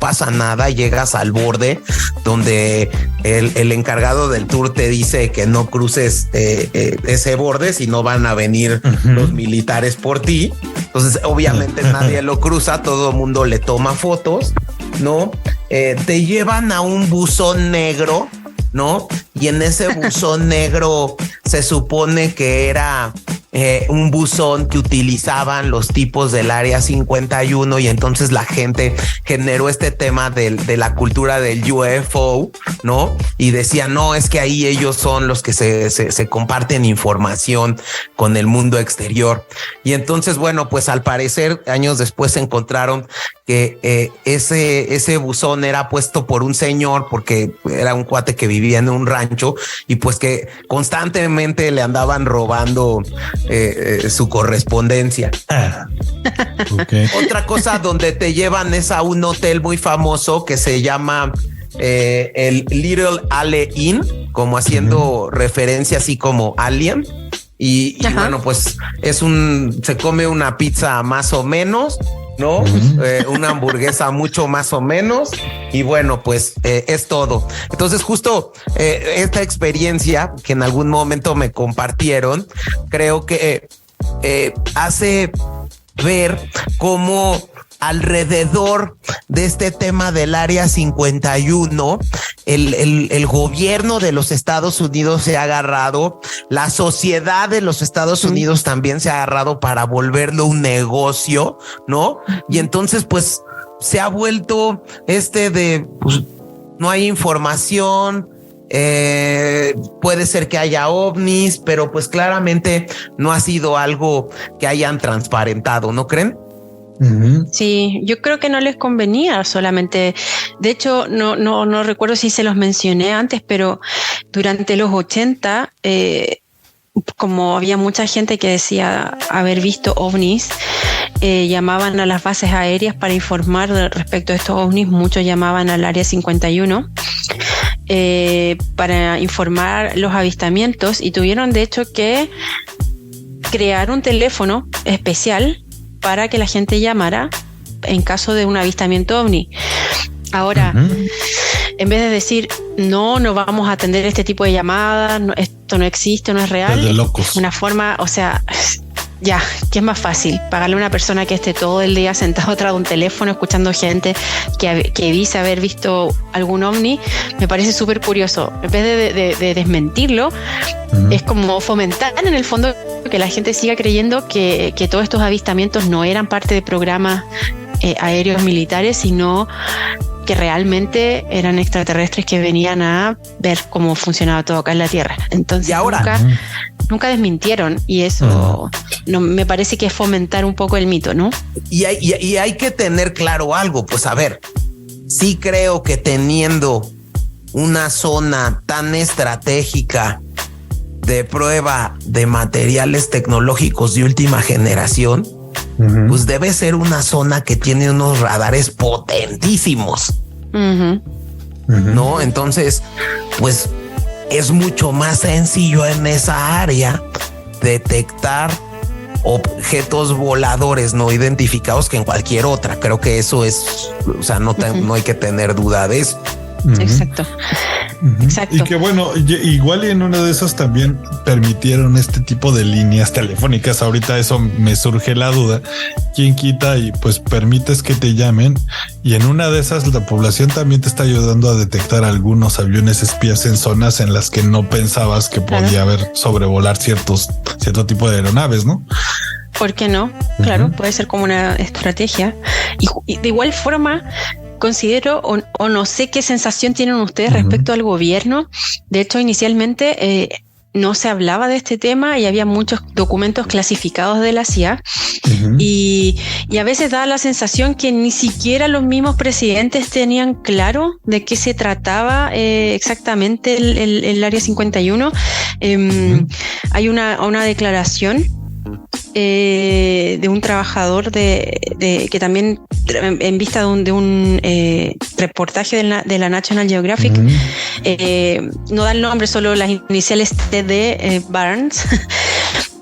Speaker 2: pasa nada. Llegas al borde donde el encargado del tour te dice que no cruces ese borde, si no van a venir los militares por ti. Entonces obviamente nadie lo cruza, todo el mundo le toma fotos, ¿no? Te llevan a un buzón negro, ¿no? Y en ese buzón negro se supone que era un buzón que utilizaban los tipos del Área 51, y entonces la gente generó este tema de la cultura del UFO, ¿no? Y decía, no, es que ahí ellos son los que se comparten información con el mundo exterior. Y entonces, bueno, pues al parecer años después se encontraron que ese buzón era puesto por un señor, porque era un cuate que vivía en un rancho, y pues que constantemente le andaban robando su correspondencia.
Speaker 4: Okay.
Speaker 2: Otra cosa donde te llevan es a un hotel muy famoso que se llama el Little Ale Inn, como haciendo referencia así como Alien. Y bueno, pues se come una pizza más o menos, ¿no? Una hamburguesa mucho más o menos. Y bueno, pues es todo. Entonces justo esta experiencia que en algún momento me compartieron, creo que hace ver cómo alrededor de este tema del Área 51, el gobierno de los Estados Unidos se ha agarrado, la sociedad de los Estados Unidos también se ha agarrado para volverlo un negocio, ¿no? Y entonces, pues, se ha vuelto pues, no hay información, puede ser que haya ovnis, pero pues claramente no ha sido algo que hayan transparentado, ¿no creen?
Speaker 5: Sí, yo creo que no les convenía solamente. De hecho, no recuerdo si se los mencioné antes, pero durante los 80, como había mucha gente que decía haber visto ovnis, llamaban a las bases aéreas para informar respecto a estos ovnis. Muchos llamaban al Área 51 para informar los avistamientos, y tuvieron de hecho que crear un teléfono especial para que la gente llamara en caso de un avistamiento ovni. Ahora, en vez de decir no vamos a atender este tipo de llamadas, esto no existe, no es real,
Speaker 4: de locos.
Speaker 5: Una forma, o sea, ya, ¿qué es más fácil? Pagarle a una persona que esté todo el día sentado atrás de un teléfono escuchando gente que dice haber visto algún ovni. Me parece súper curioso. En vez de desmentirlo, es como fomentar en el fondo que la gente siga creyendo que todos estos avistamientos no eran parte de programas aéreos militares, sino que realmente eran extraterrestres que venían a ver cómo funcionaba todo acá en la Tierra. Entonces,
Speaker 2: y ahora
Speaker 5: nunca desmintieron, y eso no me parece que es fomentar un poco el mito, ¿no?
Speaker 2: Y hay que tener claro algo, pues a ver, sí creo que teniendo una zona tan estratégica de prueba de materiales tecnológicos de última generación, pues debe ser una zona que tiene unos radares potentísimos, ¿no? Entonces, pues es mucho más sencillo en esa área detectar objetos voladores no identificados que en cualquier otra. Creo que eso es, o sea, no hay que tener duda de eso.
Speaker 5: Exacto. Exacto.
Speaker 4: Y que bueno, igual y en una de esas también permitieron este tipo de líneas telefónicas. Ahorita eso me surge la duda. ¿Quién quita y pues permites que te llamen? Y en una de esas la población también te está ayudando a detectar algunos aviones espías en zonas en las que no pensabas que podía haber sobrevolar cierto tipo de aeronaves, ¿no?
Speaker 5: ¿Por qué no? Claro, puede ser como una estrategia. Y de igual forma, considero o no sé qué sensación tienen ustedes respecto al gobierno. De hecho, inicialmente no se hablaba de este tema y había muchos documentos clasificados de la CIA, y a veces da la sensación que ni siquiera los mismos presidentes tenían claro de qué se trataba exactamente el Área 51. Hay una declaración de un trabajador que también, en vista de un reportaje de la National Geographic, no da el nombre, solo las iniciales TD Barnes.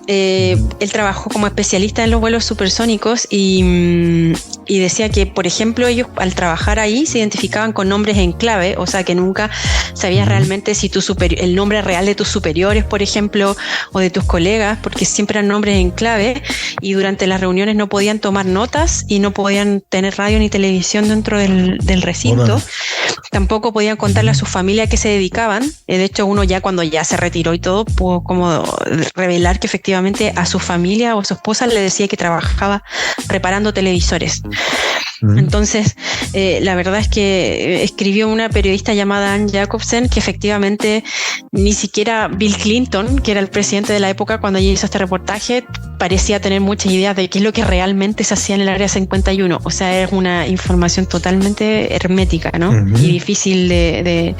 Speaker 5: Él trabajó como especialista en los vuelos supersónicos y decía que, por ejemplo, ellos al trabajar ahí se identificaban con nombres en clave, o sea que nunca sabías realmente si el nombre real de tus superiores, por ejemplo, o de tus colegas, porque siempre eran nombres en clave, y durante las reuniones no podían tomar notas y no podían tener radio ni televisión dentro del recinto. Órale. Tampoco podían contarle a su familia a qué se dedicaban. De hecho, uno ya cuando ya se retiró y todo, pudo como revelar que efectivamente a su familia o a su esposa le decía que trabajaba reparando televisores. Entonces, la verdad es que escribió una periodista llamada Ann Jacobsen que efectivamente ni siquiera Bill Clinton, que era el presidente de la época cuando ella hizo este reportaje, parecía tener muchas ideas de qué es lo que realmente se hacía en el Área 51. O sea, es una información totalmente hermética, ¿no? Y difícil de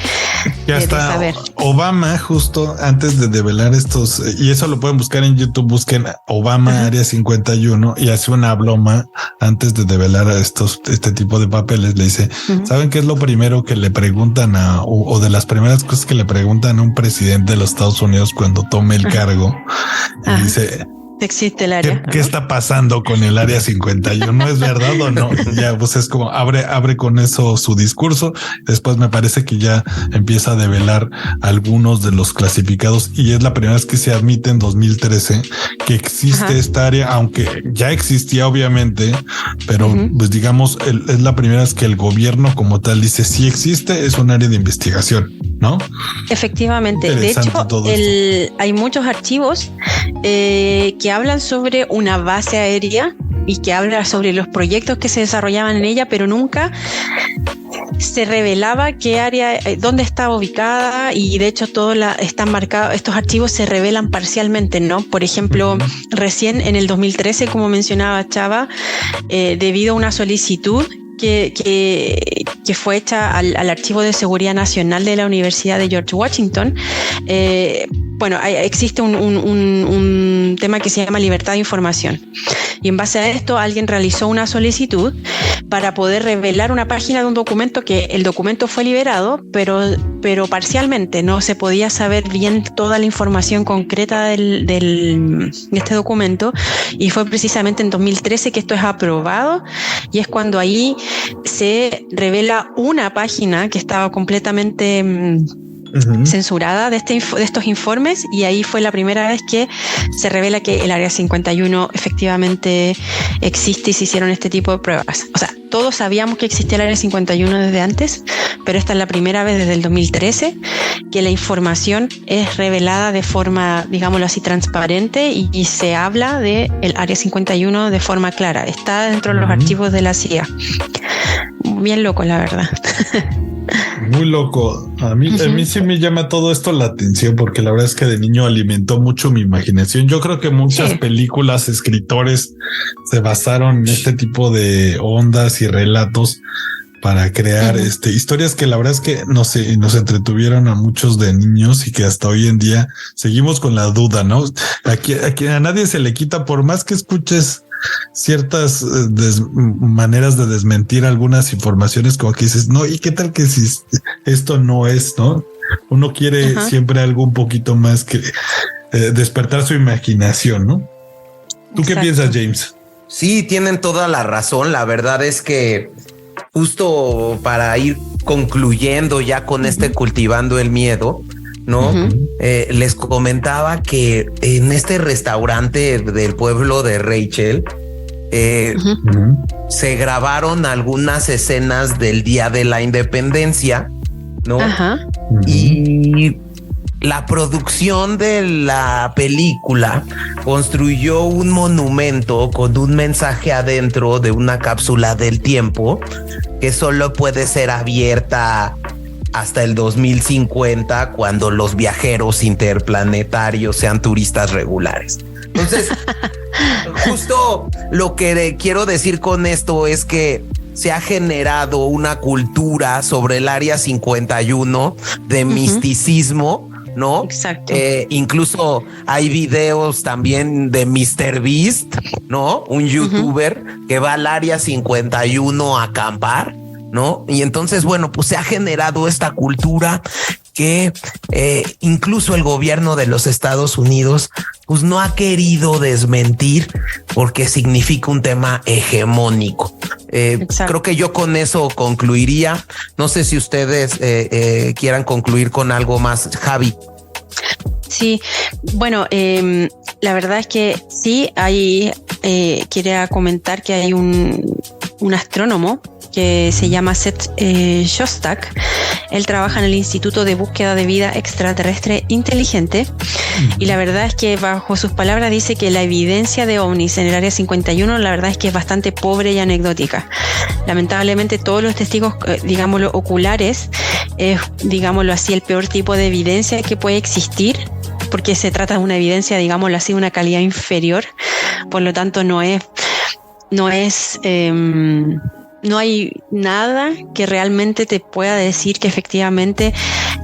Speaker 5: saber.
Speaker 4: Obama, justo antes de develar estos, y eso lo pueden buscar en YouTube, busquen Obama Área 51 y hace una broma antes de develar este tipo de papeles. Le dice, ¿saben qué es lo primero que le preguntan o de las primeras cosas que le preguntan a un presidente de los Estados Unidos cuando tome el cargo? Y dice,
Speaker 5: existe el área.
Speaker 4: ¿Qué está pasando con el Área 51? ¿Es verdad o no? Y ya, pues es como abre con eso su discurso. Después me parece que ya empieza a develar algunos de los clasificados y es la primera vez que se admite en 2013 que existe esta área, aunque ya existía obviamente, pero pues digamos, es la primera vez que el gobierno como tal dice sí existe, es un área de investigación, ¿no?
Speaker 5: Efectivamente. De hecho, hay muchos archivos que hablan sobre una base aérea y que habla sobre los proyectos que se desarrollaban en ella, pero nunca se revelaba qué área, dónde estaba ubicada, y de hecho están marcados, estos archivos se revelan parcialmente, ¿no? Por ejemplo, recién en el 2013, como mencionaba Chava, debido a una solicitud que fue hecha al Archivo de Seguridad Nacional de la Universidad de George Washington. Bueno, existe un tema que se llama libertad de información, y en base a esto alguien realizó una solicitud para poder revelar una página de un documento, que el documento fue liberado, pero parcialmente no se podía saber bien toda la información concreta de este documento, y fue precisamente en 2013 que esto es aprobado, y es cuando ahí se revela una página que estaba completamente censurada de estos informes, y ahí fue la primera vez que se revela que el Área 51 efectivamente existe y se hicieron este tipo de pruebas. O sea, todos sabíamos que existía el Área 51 desde antes, pero esta es la primera vez desde el 2013 que la información es revelada de forma, digámoslo así, transparente, y se habla de el Área 51 de forma clara. Está dentro de los archivos de la CIA. Bien loco, la verdad.
Speaker 4: Muy loco. A mí sí me llama todo esto la atención, porque la verdad es que de niño alimentó mucho mi imaginación. Yo creo que muchas películas, escritores se basaron en este tipo de ondas y relatos para crear historias que la verdad es que nos entretuvieron a muchos de niños, y que hasta hoy en día seguimos con la duda, ¿no? Aquí a nadie se le quita, por más que escuches ciertas maneras de desmentir algunas informaciones, como que dices, no, ¿y qué tal que si esto no es, no? Uno quiere siempre algo un poquito más que despertar su imaginación, ¿no? ¿Tú qué piensas, James?
Speaker 2: Sí, tienen toda la razón. La verdad es que justo para ir concluyendo ya con cultivando el miedo, ¿no? Les comentaba que en este restaurante del pueblo de Rachel se grabaron algunas escenas del Día de la Independencia, ¿no? Y la producción de la película construyó un monumento con un mensaje adentro de una cápsula del tiempo que solo puede ser abierta hasta el 2050, cuando los viajeros interplanetarios sean turistas regulares. Entonces, justo lo que quiero decir con esto es que se ha generado una cultura sobre el Área 51 de misticismo, ¿no?
Speaker 5: Exacto.
Speaker 2: Incluso hay videos también de Mr. Beast, ¿no? Un youtuber que va al Área 51 a acampar, ¿no? Y entonces, bueno, pues se ha generado esta cultura que incluso el gobierno de los Estados Unidos pues no ha querido desmentir, porque significa un tema hegemónico. Creo que yo con eso concluiría. No sé si ustedes quieran concluir con algo más, Javi.
Speaker 5: Sí, bueno, la verdad es que sí, quería comentar que hay un astrónomo que se llama Seth Shostak. Él trabaja en el Instituto de Búsqueda de Vida Extraterrestre Inteligente, y la verdad es que bajo sus palabras dice que la evidencia de ovnis en el Área 51 la verdad es que es bastante pobre y anecdótica. Lamentablemente todos los testigos, digámoslo, oculares, es, digámoslo así, el peor tipo de evidencia que puede existir, porque se trata de una evidencia, digámoslo así, de una calidad inferior Por lo tanto, no hay nada que realmente te pueda decir que efectivamente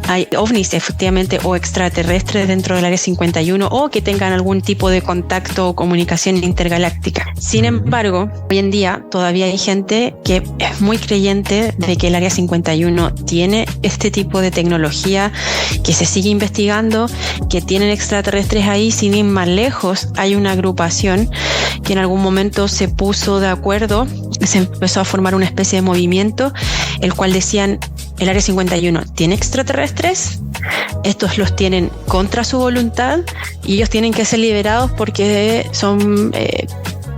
Speaker 5: hay ovnis efectivamente o extraterrestres dentro del área 51 o que tengan algún tipo de contacto o comunicación intergaláctica. Sin embargo, hoy en día todavía hay gente que es muy creyente de que el área 51 tiene este tipo de tecnología, que se sigue investigando, que tienen extraterrestres ahí. Sin ir más lejos, hay una agrupación que en algún momento se puso de acuerdo, se empezó a formar una especie de movimiento, el cual decían: el área 51 tiene extraterrestres, estos los tienen contra su voluntad y ellos tienen que ser liberados porque son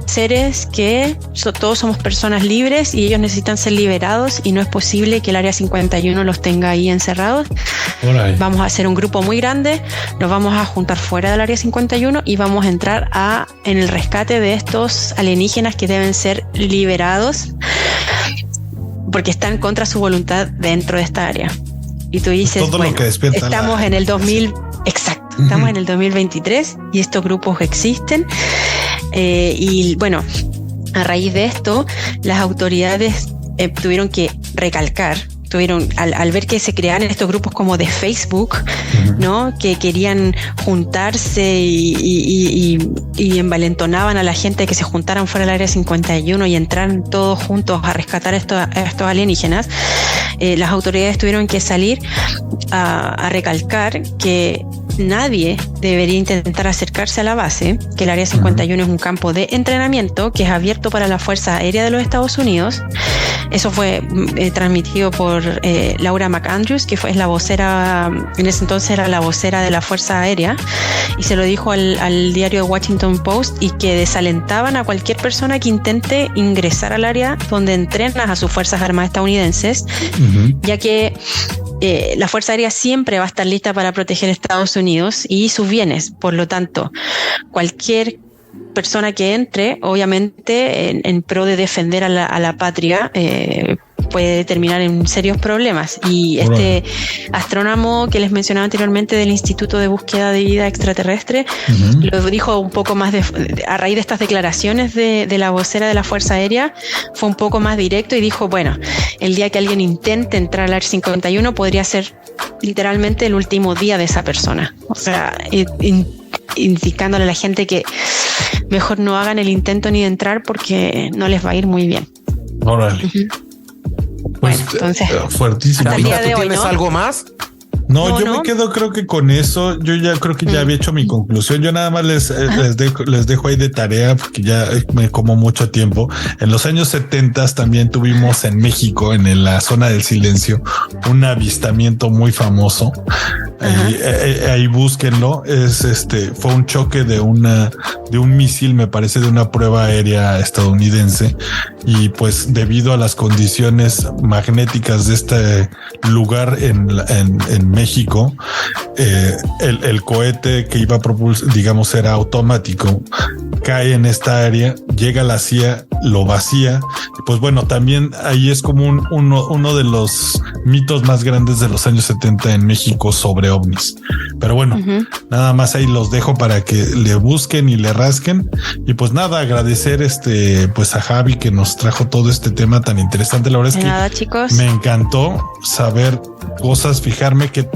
Speaker 5: seres que todos somos personas libres y ellos necesitan ser liberados, y no es posible que el área 51 los tenga ahí encerrados. Vamos a hacer un grupo muy grande, nos vamos a juntar fuera del área 51 y vamos a entrar en el rescate de estos alienígenas que deben ser liberados porque están contra su voluntad dentro de esta área. Y tú dices,
Speaker 4: todo
Speaker 5: bueno,
Speaker 4: lo que
Speaker 5: estamos en el 2000, exacto, estamos en el 2023 y estos grupos existen. Y bueno, a raíz de esto, las autoridades tuvieron que recalcar, al ver que se creaban estos grupos como de Facebook, ¿no? Que querían juntarse y envalentonaban a la gente que se juntaran fuera del área 51 y entraran todos juntos a rescatar a estos alienígenas. Las autoridades tuvieron que salir a recalcar que nadie debería intentar acercarse a la base, que el área 51 es un campo de entrenamiento que es abierto para la Fuerza Aérea de los Estados Unidos. Eso fue transmitido por Laura McAndrews, que es la vocera, en ese entonces era la vocera de la Fuerza Aérea, y se lo dijo al diario Washington Post, y que desalentaban a cualquier persona que intente ingresar al área donde entrenan a sus Fuerzas Armadas estadounidenses, ya que la Fuerza Aérea siempre va a estar lista para proteger a Estados Unidos y sus bienes. Por lo tanto, cualquier persona que entre, obviamente en pro de defender a la patria, puede terminar en serios problemas. Y este astrónomo que les mencionaba anteriormente del Instituto de Búsqueda de Vida Extraterrestre lo dijo un poco más a raíz de estas declaraciones de la vocera de la Fuerza Aérea, fue un poco más directo y dijo, bueno, el día que alguien intente entrar al Área 51 podría ser literalmente el último día de esa persona. O sea, indicándole a la gente que mejor no hagan el intento ni de entrar porque no les va a ir muy bien.
Speaker 4: Órale. Pues,
Speaker 5: bueno, entonces,
Speaker 4: fuertísimo.
Speaker 5: hasta el día de hoy,
Speaker 2: ¿Tienes algo más?
Speaker 4: No, yo me quedo creo que con eso. Yo ya creo que ya había hecho mi conclusión. Yo nada más les dejo ahí de tarea porque ya me como mucho tiempo. En los años 70 también tuvimos en México, en la zona del silencio, un avistamiento muy famoso. Ahí búsquenlo. Fue un choque de un misil, me parece, de una prueba aérea estadounidense. Y pues debido a las condiciones magnéticas de este lugar en México, el cohete que iba a propulsar, digamos, era automático, cae en esta área, llega a la CIA, lo vacía. Y pues bueno, también ahí es como uno de los mitos más grandes de los años 70 en México sobre ovnis. Pero bueno, nada más ahí los dejo para que le busquen y le rasquen. Y pues nada, agradecer pues a Javi que nos trajo todo este tema tan interesante. La verdad es que
Speaker 5: nada, chicos,
Speaker 4: me encantó saber cosas, fijarme que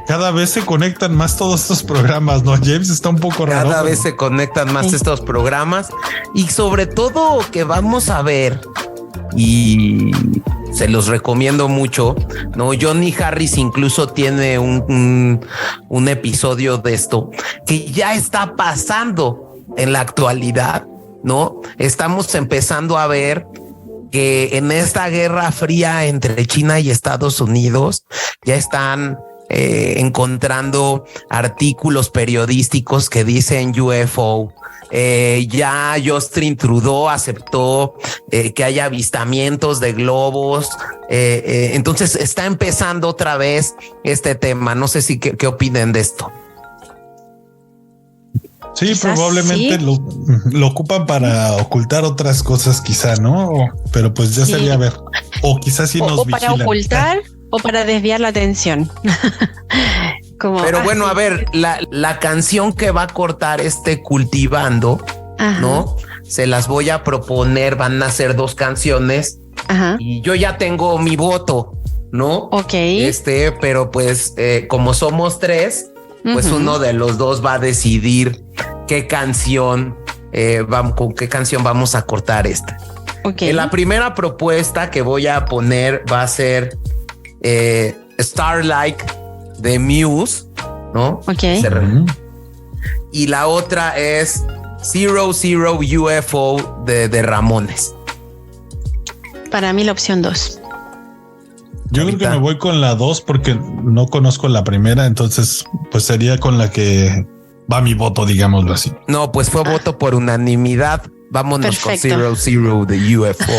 Speaker 4: cada vez se conectan más todos estos programas, ¿no? James, está un poco raro.
Speaker 2: Cada vez se conectan más estos programas, y sobre todo que vamos a ver, y se los recomiendo mucho, ¿no? Johnny Harris incluso tiene un episodio de esto que ya está pasando en la actualidad, ¿no? Estamos empezando a ver que en esta guerra fría entre China y Estados Unidos ya están encontrando artículos periodísticos que dicen UFO. Ya Justin Trudeau aceptó que haya avistamientos de globos. Entonces está empezando otra vez este tema. No sé si qué opinen de esto.
Speaker 4: Sí,
Speaker 5: quizás
Speaker 4: probablemente
Speaker 5: sí.
Speaker 4: Lo ocupan para ocultar otras cosas, quizá, ¿no? Pero pues ya sería ver. O quizás sí nos vigilan.
Speaker 5: O para ocultar o para desviar la atención.
Speaker 2: Pero bueno, a ver, la canción que va a cortar Cultivando
Speaker 5: Ajá.
Speaker 2: ¿no? Se las voy a proponer, van a ser 2 canciones.
Speaker 5: Ajá.
Speaker 2: Y yo ya tengo mi voto, ¿no?
Speaker 5: Ok.
Speaker 2: Pero pues como somos 3, pues uno de los 2 va a decidir qué canción, con qué canción vamos a cortar esta.
Speaker 5: Okay.
Speaker 2: La primera propuesta que voy a poner va a ser Starlight de Muse, ¿no?
Speaker 5: Ok.
Speaker 2: Y la otra es Zero Zero UFO de Ramones.
Speaker 5: Para mí la opción 2.
Speaker 4: Yo creo que me voy con la 2 porque no conozco la primera, entonces pues sería con la que va mi voto, digámoslo así.
Speaker 2: No, pues fue voto por unanimidad. Vámonos.
Speaker 5: Perfecto.
Speaker 2: Con Zero Zero de UFO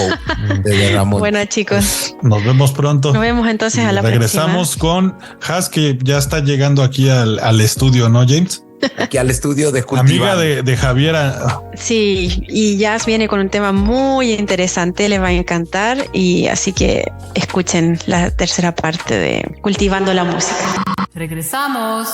Speaker 2: de Ramón.
Speaker 5: Bueno, chicos,
Speaker 4: Nos vemos pronto.
Speaker 5: nos vemos entonces a la
Speaker 4: Regresamos
Speaker 5: próxima.
Speaker 4: con Has, que ya está llegando aquí al estudio, ¿no, James?
Speaker 2: Aquí al estudio de Cultivar.
Speaker 4: Amiga de Javiera.
Speaker 5: Sí, y Jazz viene con un tema muy interesante, les va a encantar, y así que escuchen la tercera parte de Cultivando la Música.
Speaker 6: Regresamos.